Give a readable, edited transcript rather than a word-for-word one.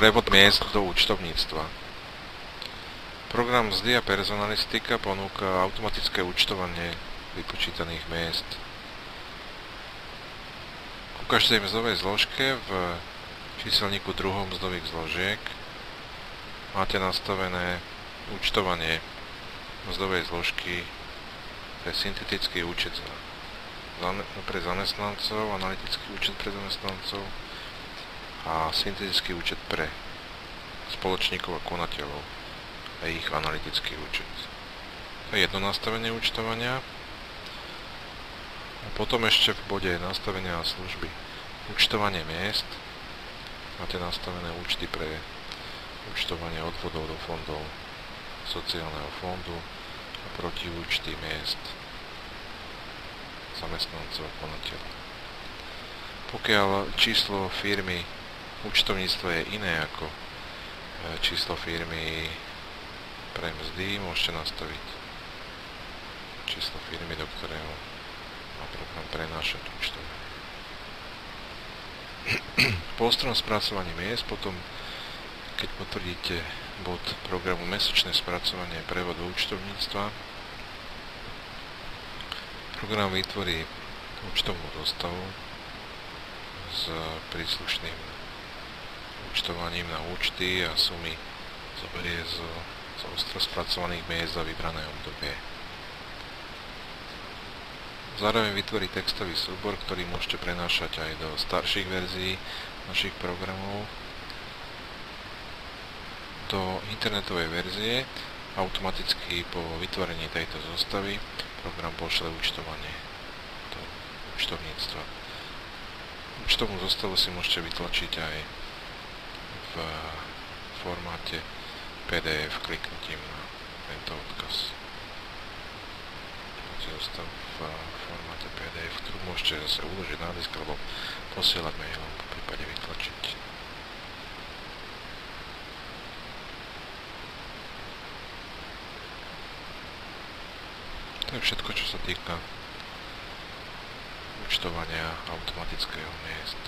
Prevod miest do účtovníctva. Program mzdy a personalistika ponúka automatické účtovanie vypočítaných miest. Ku každej mzdovej zložke v číselníku druhom mzdových zložiek máte nastavené účtovanie mzdovej zložky pre syntetický účet pre zamestnancov, analytický účet pre zamestnancov a syntetický účet pre spoločníkov a konateľov a ich analytický účet. To je jedno nastavenie účtovania. A potom ešte v bode nastavenia služby účtovanie miest máte nastavené účty pre účtovanie odvodov do fondov sociálneho fondu a protiúčty miest zamestnancov a konateľov. Pokiaľ číslo firmy účtovníctva je iné ako číslo firmy pre mzdy, môžete nastaviť číslo firmy, do ktorého má program prenášať účtovanie. Po ostrom spracovaní miest potom, keď potvrdíte bod programu mesačné spracovanie prevodu účtovníctva, program vytvorí účtovnú zostavu s príslušným účtovaním na účty a sumy zoberie z ostro spracovaných miest za vybrané obdobie. Zároveň vytvorí textový súbor, ktorý môžete prenášať aj do starších verzií našich programov. Do internetovej verzie automaticky po vytvorení tejto zostavy program pošle účtovanie do účtovníctva. Účtovnú zostavu si môžete vytlačiť aj v formáte PDF kliknutím na tento odkaz. Máte zostavu v formáte PDF, ktorú môžete zase uložiť na disk alebo posielať mailom, po prípade vytlačiť. To je všetko, čo sa týka účtovania automatického miest.